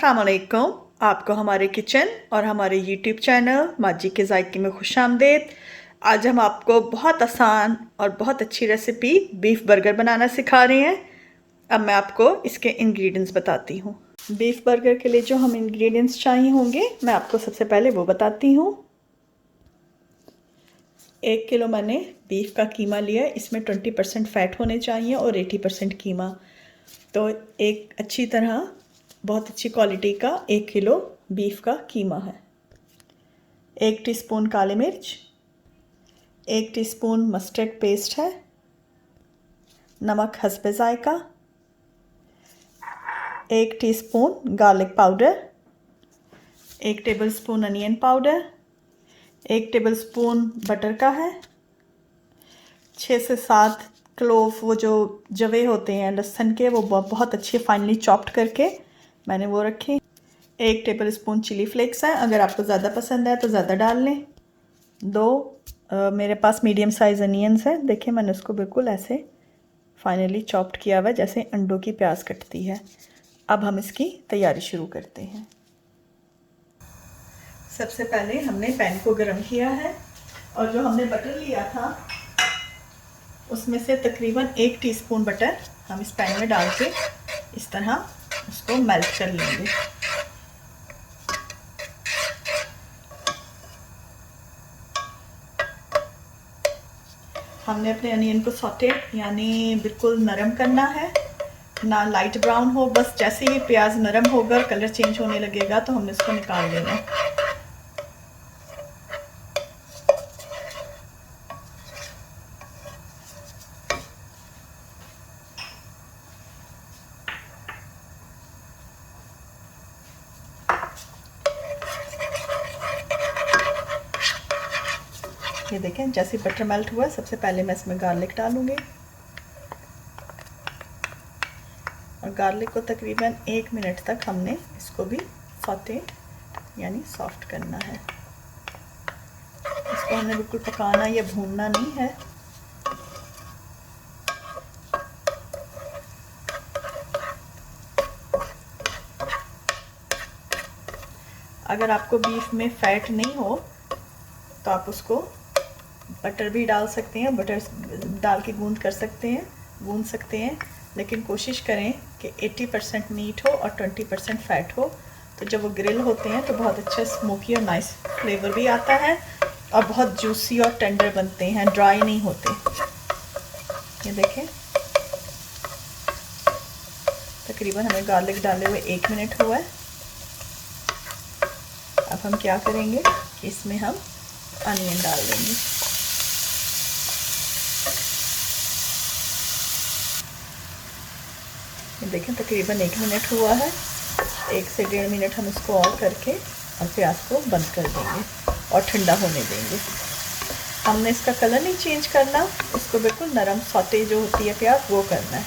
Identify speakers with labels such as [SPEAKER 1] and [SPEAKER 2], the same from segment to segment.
[SPEAKER 1] अस्सलामुअलैकुम। आपको हमारे किचन और हमारे यूट्यूब चैनल माजी के जायके में खुशामदीद। आज हम आपको बहुत आसान और बहुत अच्छी रेसिपी बीफ बर्गर बनाना सिखा रहे हैं। अब मैं आपको इसके इंग्रेडिएंट्स बताती हूँ। बीफ बर्गर के लिए जो हम इंग्रेडिएंट्स चाहिए होंगे मैं आपको सबसे पहले वो बताती हूँ। 1 किलो मैंने बीफ का कीमा लिया। इसमें 20% फ़ैट होने चाहिए और 80% कीमा। तो एक अच्छी तरह बहुत अच्छी क्वालिटी का 1 किलो बीफ का कीमा है। 1 टीस्पून काली मिर्च, 1 टीस्पून मस्टर्ड पेस्ट है, नमक हस्बे जायका, 1 teaspoon garlic powder, 1 tablespoon onion powder, 1 tablespoon butter का है, 6 से 7 क्लोव वो जो जवे होते हैं लहसुन के, वो बहुत अच्छे फाइनली चॉप्ड करके मैंने वो रखे। 1 टेबलस्पून चिली फ्लेक्स है, अगर आपको ज़्यादा पसंद है तो ज़्यादा डाल लें। 2 मेरे पास मीडियम साइज़ अनियंस है। देखिए मैंने उसको बिल्कुल ऐसे फाइनली चॉप्ड किया हुआ है जैसे अंडों की प्याज कटती है। अब हम इसकी तैयारी शुरू करते हैं। सबसे पहले हमने पैन को गर्म किया है और जो हमने बटर लिया था उसमें से तकरीबन 1 टीस्पून बटर हम इस पैन में डाल के इस तरह उसको मेल्ट कर लेंगे। हमने अपने अनियन को सौटे यानी बिल्कुल नरम करना है, ना लाइट ब्राउन हो। बस जैसे ही प्याज नरम होगा, कलर चेंज होने लगेगा तो हमने इसको निकाल लेना है। ये देखें जैसे बटर मेल्ट हुआ, सबसे पहले मैं इसमें गार्लिक डालूंगी और गार्लिक को तकरीबन 1 मिनट तक हमने इसको भी सौटे यानी सॉफ्ट करना है। इसको हमने बिल्कुल पकाना या भूनना नहीं है। अगर आपको बीफ में फ़ैट नहीं हो तो आप उसको बटर भी डाल सकते हैं, बटर डाल के गूंद सकते हैं, लेकिन कोशिश करें कि 80% मीट हो और 20% फ़ैट हो। तो जब वो ग्रिल होते हैं तो बहुत अच्छा स्मोकी और नाइस फ्लेवर भी आता है और बहुत जूसी और टेंडर बनते हैं, ड्राई नहीं होते। ये देखें तकरीबन हमें गार्लिक डाले हुए 1 मिनट हुआ है। अब हम क्या करेंगे, इसमें हम अनियन डाल देंगे। देखें तकरीबन 1 मिनट हुआ है। 1 से 1.5 मिनट हम इसको और करके और प्याज को बंद कर देंगे और ठंडा होने देंगे। हमने इसका कलर नहीं चेंज करना, इसको बिल्कुल नरम सौटे जो होती है प्याज वो करना है।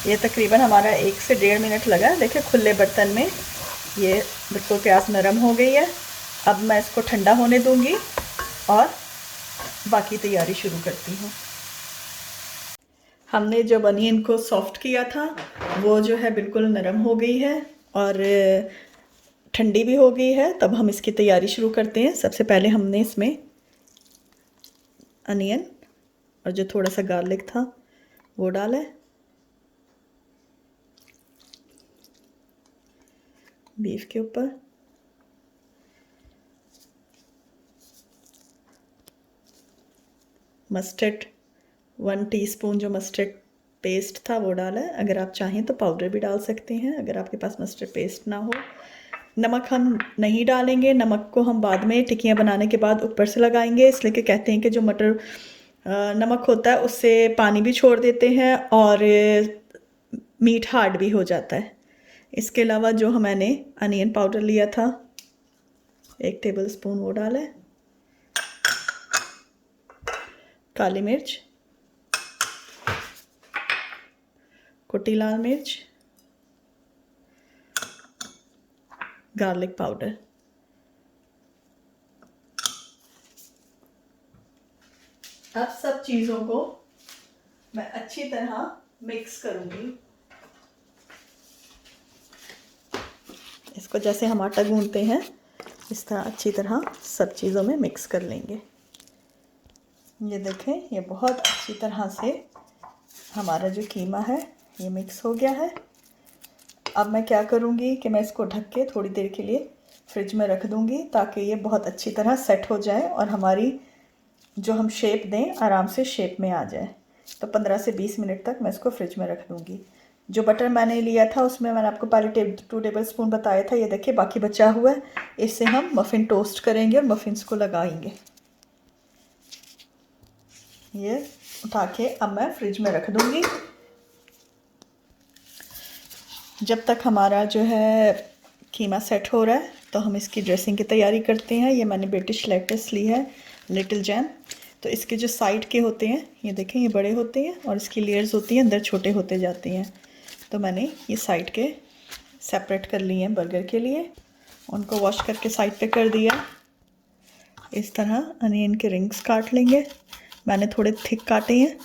[SPEAKER 1] ये तकरीबन हमारा 1 से 1.5 मिनट लगा। देखिए खुले बर्तन में ये बिल्कुल प्याज नरम हो गई है। अब मैं इसको ठंडा होने दूंगी और बाकी तैयारी शुरू करती हूँ। हमने जब अनियन को सॉफ्ट किया था वो जो है बिल्कुल नरम हो गई है और ठंडी भी हो गई है। तब हम इसकी तैयारी शुरू करते हैं। सबसे पहले हमने इसमें अनियन और जो थोड़ा सा गार्लिक था वो डाला है। बीफ के ऊपर मस्टर्ड 1 टीस्पून जो मस्टर्ड पेस्ट था वो डाला है। अगर आप चाहें तो पाउडर भी डाल सकते हैं अगर आपके पास मस्टर्ड पेस्ट ना हो। नमक हम नहीं डालेंगे, नमक को हम बाद में टिक्कियाँ बनाने के बाद ऊपर से लगाएंगे, इसलिए कि कहते हैं कि जो मटर नमक होता है उससे पानी भी छोड़ देते हैं और मीट हार्ड भी हो जाता है। इसके अलावा जो मैंने अनियन पाउडर लिया था 1 टेबलस्पून वो डाला है। काली मिर्च, कुटी लाल मिर्च, गार्लिक पाउडर। अब सब चीज़ों को मैं अच्छी तरह मिक्स करूँगी। इसको जैसे हम आटा गूंथते हैं इस तरह अच्छी तरह सब चीज़ों में मिक्स कर लेंगे। ये देखें, ये बहुत अच्छी तरह से हमारा जो कीमा है ये मिक्स हो गया है। अब मैं क्या करूँगी कि मैं इसको ढक के थोड़ी देर के लिए फ्रिज में रख दूँगी ताकि ये बहुत अच्छी तरह सेट हो जाए और हमारी जो हम शेप दें आराम से शेप में आ जाए। तो 15 से 20 मिनट तक मैं इसको फ्रिज में रख दूँगी। जो बटर मैंने लिया था उसमें मैंने आपको पहले 2 टेबल स्पून बताया था। ये देखिए बाकी बचा हुआ है, इससे हम मफ़िन टोस्ट करेंगे और मफ़िन्स को लगाएंगे। ये उठा के अब मैं फ्रिज में रख दूँगी। जब तक हमारा जो है कीमा सेट हो रहा है तो हम इसकी ड्रेसिंग की तैयारी करते हैं। ये मैंने ब्रिटिश लेट्स ली है, लिटिल जैम। तो इसके जो साइड के होते हैं ये देखें, ये बड़े होते हैं और इसकी लेयर्स होती हैं अंदर छोटे होते जाती हैं। तो मैंने ये साइड के सेपरेट कर लिए हैं बर्गर के लिए, उनको वॉश करके साइड पे कर दिया। इस तरह अनियन के रिंग्स काट लेंगे। मैंने थोड़े थिक काटे हैं।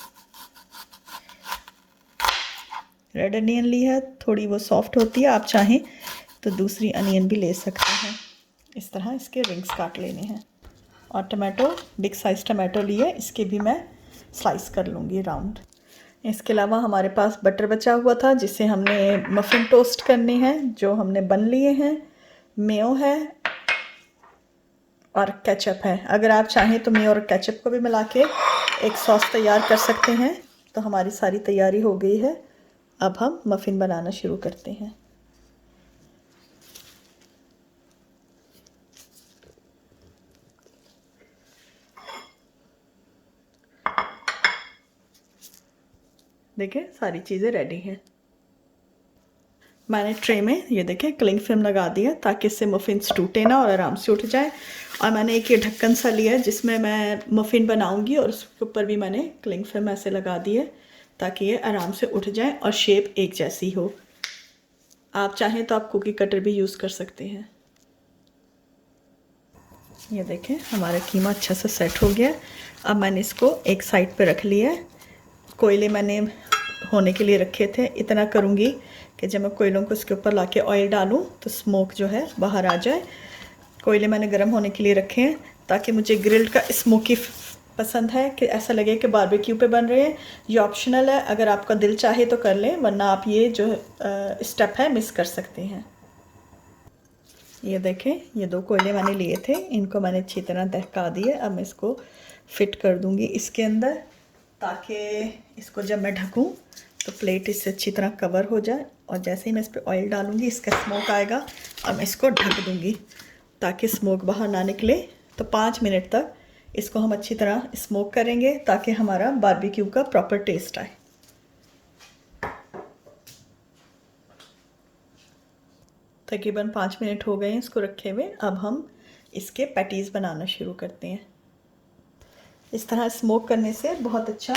[SPEAKER 1] रेड अनियन ली है, थोड़ी वो सॉफ्ट होती है, आप चाहें तो दूसरी अनियन भी ले सकते हैं। इस तरह इसके रिंग्स काट लेने हैं। और टमाटो, बिग साइज़ टमाटो लिए, इसके भी मैं स्लाइस कर लूँगी राउंड। इसके अलावा हमारे पास बटर बचा हुआ था जिससे हमने मफ़िन टोस्ट करने हैं, जो हमने बन लिए हैं। मेयो है और केचप है। अगर आप चाहें तो मेयो और केचप को भी मिला के एक सॉस तैयार कर सकते हैं। तो हमारी सारी तैयारी हो गई है। अब हम मफ़िन बनाना शुरू करते हैं। देखें सारी चीज़ें रेडी हैं। मैंने ट्रे में ये देखें क्लिंग फिल्म लगा दिया ताकि इससे मफ़िन्स टूटे ना और आराम से उठ जाए। और मैंने एक ये ढक्कन सा लिया है जिसमें मैं मफ़िन बनाऊंगी और उसके ऊपर भी मैंने क्लिंग फिल्म ऐसे लगा दी है ताकि ये आराम से उठ जाए और शेप एक जैसी हो। आप चाहें तो आप कुकी कटर भी यूज़ कर सकते हैं। ये देखें हमारा कीमा अच्छा से सेट हो गया। अब मैंने इसको एक साइड पे रख लिया है। कोयले मैंने होने के लिए रखे थे। इतना करूँगी कि जब मैं कोयलों को इसके ऊपर लाके ऑयल डालूँ तो स्मोक जो है बाहर आ जाए। कोयले मैंने गर्म होने के लिए रखे हैं ताकि मुझे ग्रिल्ड का स्मोकी पसंद है कि ऐसा लगे कि बारबेक्यू पे बन रहे हैं। ये ऑप्शनल है, अगर आपका दिल चाहे तो कर लें, वरना आप ये जो स्टेप है मिस कर सकते हैं। ये देखें, ये 2 कोयले मैंने लिए थे, इनको मैंने अच्छी तरह दहका दिए। अब मैं इसको फिट कर दूँगी इसके अंदर ताकि इसको जब मैं ढकूँ तो प्लेट इससे अच्छी तरह कवर हो जाए। और जैसे ही मैं इस पर ऑयल डालूँगी इसका स्मोक आएगा। अब मैं इसको ढक दूँगी ताकि स्मोक बाहर ना निकले। तो 5 मिनट तक इसको हम अच्छी तरह स्मोक करेंगे ताकि हमारा बारबेक्यू का प्रॉपर टेस्ट आए। तकरीबन 5 मिनट हो गए हैं इसको रखे हुए। अब हम इसके पैटीज़ बनाना शुरू करते हैं। इस तरह स्मोक करने से बहुत अच्छा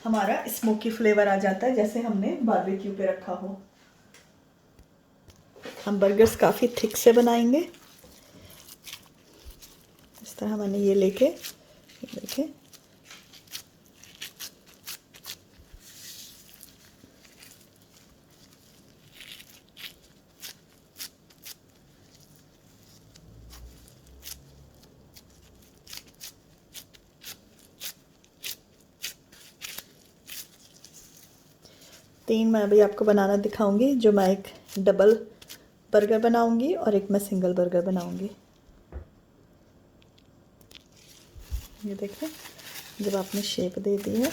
[SPEAKER 1] हमारा स्मोकी फ्लेवर आ जाता है, जैसे हमने बारबेक्यू पे रखा हो। हम बर्गर्स काफ़ी थिक से बनाएंगे। इस तरह मैंने ये लेके देखें, तीन मैं अभी आपको बनाना दिखाऊंगी। जो मैं एक डबल बर्गर बनाऊंगी और एक मैं सिंगल बर्गर बनाऊंगी। ये देखें, जब आपने शेप दे दी है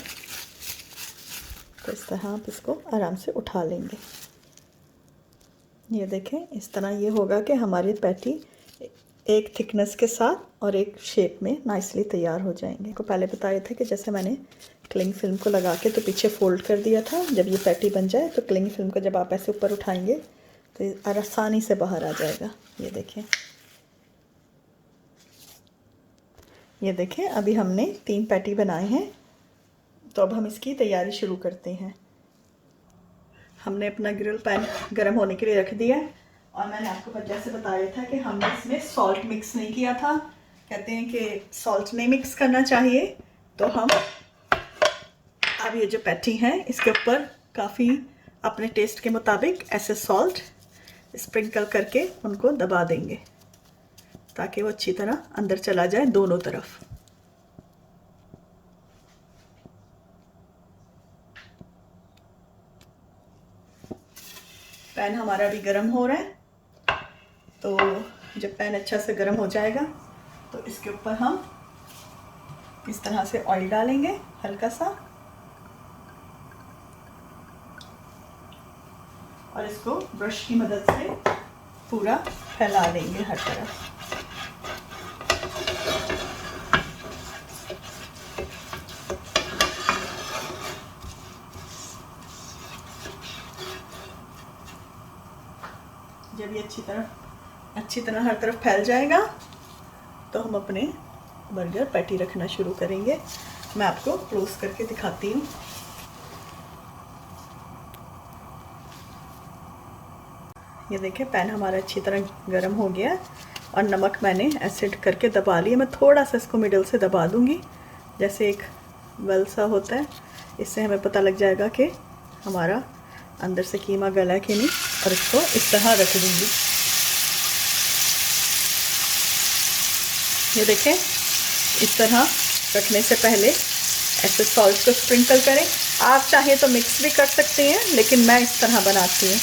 [SPEAKER 1] तो इस तरह आप इसको आराम से उठा लेंगे। ये देखें, इस तरह ये होगा कि हमारी पैटी एक थिकनेस के साथ और एक शेप में नाइसली तैयार हो जाएंगे। को पहले बताया था कि जैसे मैंने क्लिंग फिल्म को लगा के तो पीछे फोल्ड कर दिया था। जब ये पैटी बन जाए तो क्लिंग फिल्म को जब आप ऐसे ऊपर उठाएंगे तो आसानी से बाहर आ जाएगा। ये देखें, ये देखें, अभी हमने 3 पैटी बनाए हैं। तो अब हम इसकी तैयारी शुरू करते हैं। हमने अपना ग्रिल पैन गर्म होने के लिए रख दिया है और मैंने आपको जैसे बताया था कि हमने इसमें सॉल्ट मिक्स नहीं किया था। कहते हैं कि सॉल्ट नहीं मिक्स करना चाहिए, तो हम अब ये जो पैटी है इसके ऊपर काफ़ी अपने टेस्ट के मुताबिक ऐसे सॉल्ट स्प्रिंकल करके उनको दबा देंगे ताकि वो अच्छी तरह अंदर चला जाए दोनों तरफ। पैन हमारा भी गर्म हो रहा है, तो जब पैन अच्छा से गर्म हो जाएगा तो इसके ऊपर हम इस तरह से ऑयल डालेंगे हल्का सा, और इसको ब्रश की मदद से पूरा फैला देंगे हर तरफ। जब ये अच्छी तरह हर तरफ फैल जाएगा तो हम अपने बर्गर पैटी रखना शुरू करेंगे। मैं आपको क्लोज करके दिखाती हूँ। ये देखिए पैन हमारा अच्छी तरह गर्म हो गया और नमक मैंने एसिड करके दबा लिया। मैं थोड़ा सा इसको मिडल से दबा दूंगी, जैसे एक वेल सा होता है। इससे हमें पता लग जाएगा कि हमारा अंदर से कीमा गला है कि नहीं, और इसको इस तरह रख दूंगी। ये देखें, इस तरह रखने से पहले ऐसे सॉल्ट को स्प्रिंकल करें। आप चाहे तो मिक्स भी कर सकते हैं, लेकिन मैं इस तरह बनाती हूँ।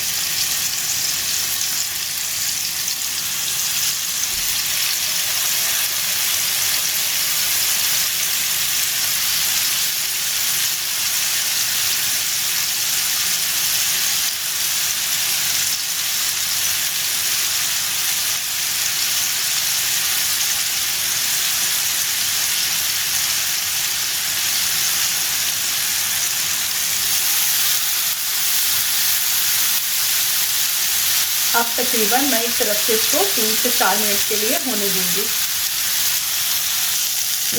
[SPEAKER 1] अब तकरीबन मैं एक तरफ से इसको 3 से 4 मिनट के लिए होने दूंगी।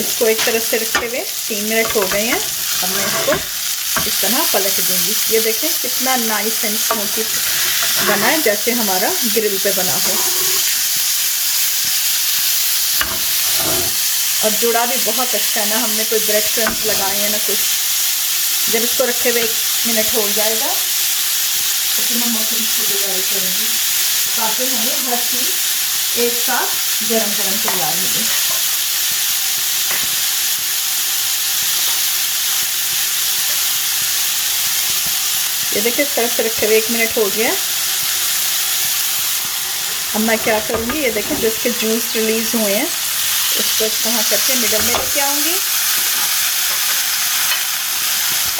[SPEAKER 1] इसको एक तरफ से रखते हुए 3 मिनट हो गए हैं। अब मैं इसको इस तरह पलट दूंगी। ये देखें कितना नाइस एंड स्मोकी बना है, जैसे हमारा ग्रिल पे बना हो। और जुड़ा भी बहुत अच्छा है ना, हमने कोई ब्रेड क्रम्स लगाए हैं ना कुछ। जब इसको रखे हुए 1 मिनट हो जाएगा तो फिर हम मफिन्स की तैयारी करेंगे, ताकि हमें हर चीज़ एक साथ गरम गरम तैयार मिले। ये देखिए इस तरफ से रखे हुए 1 मिनट हो गया। अब मैं क्या करूँगी, ये देखिए जो इसके जूस रिलीज़ हुए हैं उसको इस तरह करके मिडल में लेके आऊँगी,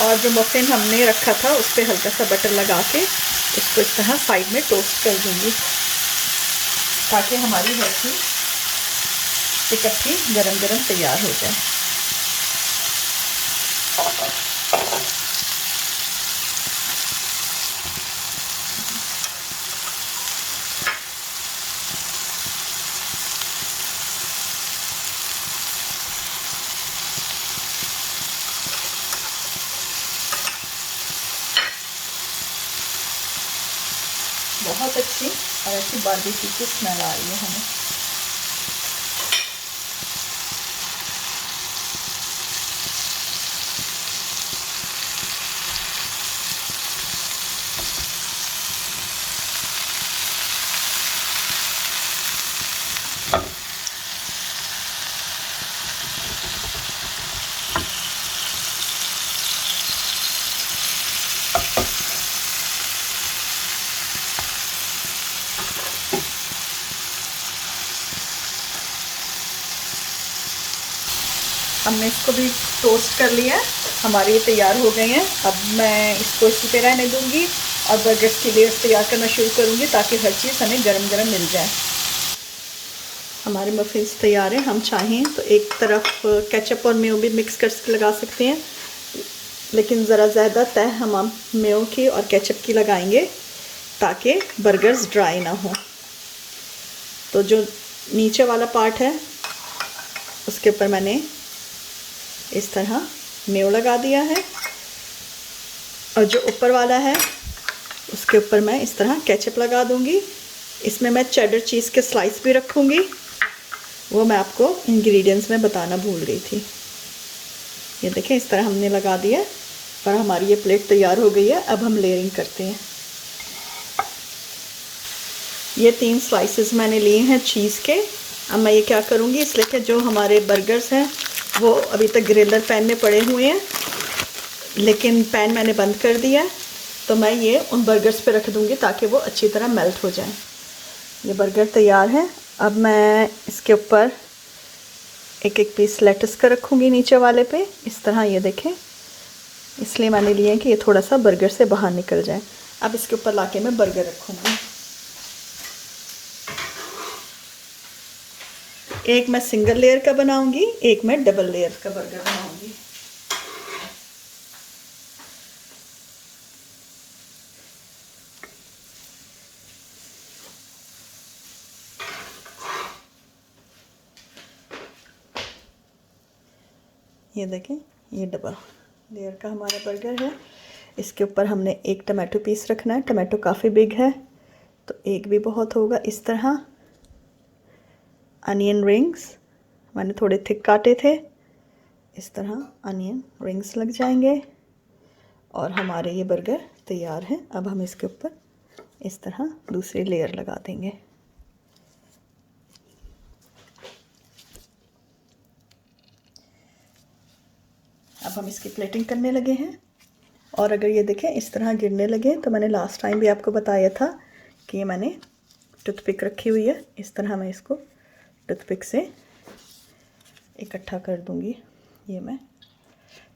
[SPEAKER 1] और जो मफिन हमने रखा था उस पर हल्का सा बटर लगा के इसको इस तरह साइड में टोस्ट कर दूँगी, ताकि हमारी हर चीज़ इकट्ठी गरम गरम तैयार हो जाए। बहुत अच्छी और ऐसी बारबेक्यू की स्मेल आ रही है हमें। हमने इसको भी टोस्ट कर लिया है, हमारे ये तैयार हो गए हैं। अब मैं इसको इसी पे रहने दूंगी और बर्गर्स की लेयर्स तैयार करना शुरू करूंगी, ताकि हर चीज़ हमें गरम गरम मिल जाए। हमारे मफिन्स तैयार हैं। हम चाहें तो एक तरफ केचप और मेयो भी मिक्स करके लगा सकते हैं, लेकिन ज़रा ज़्यादा तय हम मेयो की और केचप की लगाएंगे ताकि बर्गर्स ड्राई ना हो। तो जो नीचे वाला पार्ट है उसके ऊपर मैंने इस तरह मेयो लगा दिया है, और जो ऊपर वाला है उसके ऊपर मैं इस तरह केचप लगा दूंगी। इसमें मैं चेडर चीज़ के स्लाइस भी रखूंगी, वो मैं आपको इंग्रेडिएंट्स में बताना भूल गई थी। ये देखें इस तरह हमने लगा दिया और हमारी ये प्लेट तैयार हो गई है। अब हम लेयरिंग करते हैं। ये 3 स्लाइसेस मैंने लिए हैं चीज़ के। अब मैं ये क्या करूँगी, इसलिए कि जो हमारे बर्गर्स हैं वो अभी तक ग्रिलर पैन में पड़े हुए हैं, लेकिन पैन मैंने बंद कर दिया है, तो मैं ये उन बर्गर्स पे रख दूँगी ताकि वो अच्छी तरह मेल्ट हो जाएं। ये बर्गर तैयार है। अब मैं इसके ऊपर एक एक पीस लेटस का रखूँगी नीचे वाले पे, इस तरह। ये देखें, इसलिए मैंने लिए हैं कि ये थोड़ा सा बर्गर से बाहर निकल जाए। अब इसके ऊपर लाके मैं बर्गर रखूँगी। एक मैं सिंगल लेयर का बनाऊँगी, एक मैं डबल लेयर का बर्गर बनाऊँगी। ये देखें, ये डबल लेयर का हमारा बर्गर है। इसके ऊपर हमने एक टमाटो पीस रखना है। टमाटो काफ़ी बिग है तो एक भी बहुत होगा। इस तरह अनियन रिंग्स मैंने थोड़े थिक काटे थे, इस तरह अनियन रिंग्स लग जाएंगे और हमारे ये बर्गर तैयार है। अब हम इसके ऊपर इस तरह दूसरी लेयर लगा देंगे। अब हम इसकी प्लेटिंग करने लगे हैं। और अगर ये देखें इस तरह गिरने लगे तो मैंने लास्ट टाइम भी आपको बताया था कि ये मैंने टूथपिक रखी हुई है। इस तरह मैं इसको टूथपिक से इकट्ठा कर दूंगी। ये मैं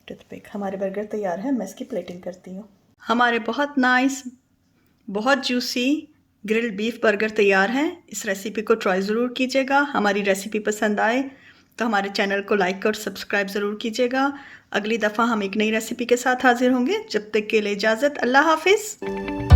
[SPEAKER 1] टूथपिक, हमारे बर्गर तैयार है। मैं इसकी प्लेटिंग करती हूँ। हमारे बहुत नाइस, बहुत जूसी ग्रिल्ड बीफ बर्गर तैयार हैं। इस रेसिपी को ट्राई ज़रूर कीजिएगा। हमारी रेसिपी पसंद आए तो हमारे चैनल को लाइक और सब्सक्राइब ज़रूर कीजिएगा। अगली दफ़ा हम एक नई रेसिपी के साथ हाजिर होंगे। जब तक के लिए इजाज़त, अल्लाह हाफिज़।